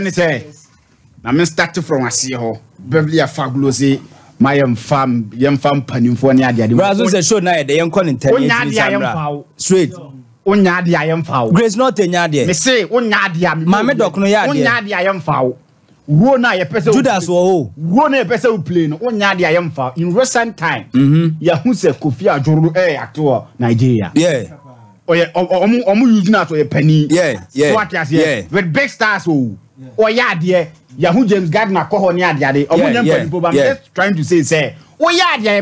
Say, I'm starting from a CEO, Beverly a fabulous, my young farm panim for Nadia. Brazil said, show night, the young calling straight. Onyadia, I am foul. Grace not a Nadia. They say, Onyadia, Mamma Docnoya, Onyadia, I am foul. Rona, a person, Judas, oh, Rona, a person plane, Onyadia, I am foul. In recent time, Yahoo said, Kofia, Joro, actor, Nigeria. Yeah. Or using that for a penny. Yeah. What yes, with big stars, oh. Oh yeah, dear. Yahoo James Gardner Cohonia, dear. I'm just trying to say, oh yeah, dear.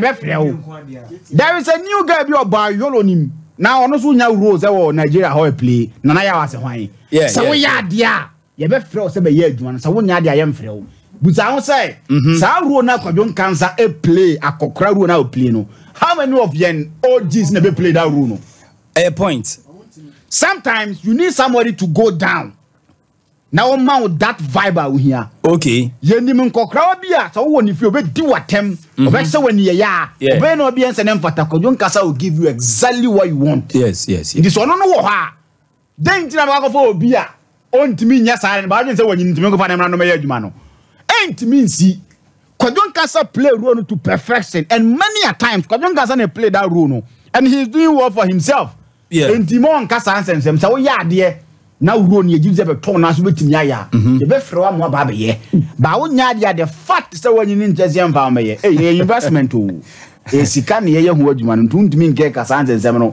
There is a new guy you are by Yolonim. Now, on also now Rose or Nigeria how I play. Nanaya was a wine. Yeah, so yeah, dear. You better throw some years one. So when I am frail. But I will say, Saruna Kodon cancer a play a cockrao now play no. How many of yen OGs never played that Runo? A point. Sometimes you need somebody to go down. Now mount that vibe out here. Okay. You need to crowd beer. So when if you do attempt, when you when audience and emphatic, John Casa will give you exactly what you want. Yes. It is one on the then to have for beer. On to me, yes, I am. But I say when you need to make a man. Ain't mean see. John Casa play Runo to perfection, and many a times John Casa play that Runo, and he's doing well for himself. Yeah. And Timon Casa answers him. So yeah, dear. Now run you give them a ton as with Yaya. The best for one more baby. But when Yadia the fact is when you need just young family, a investment to a Sikani, a young woodman, and don't mean get a sans and seminal.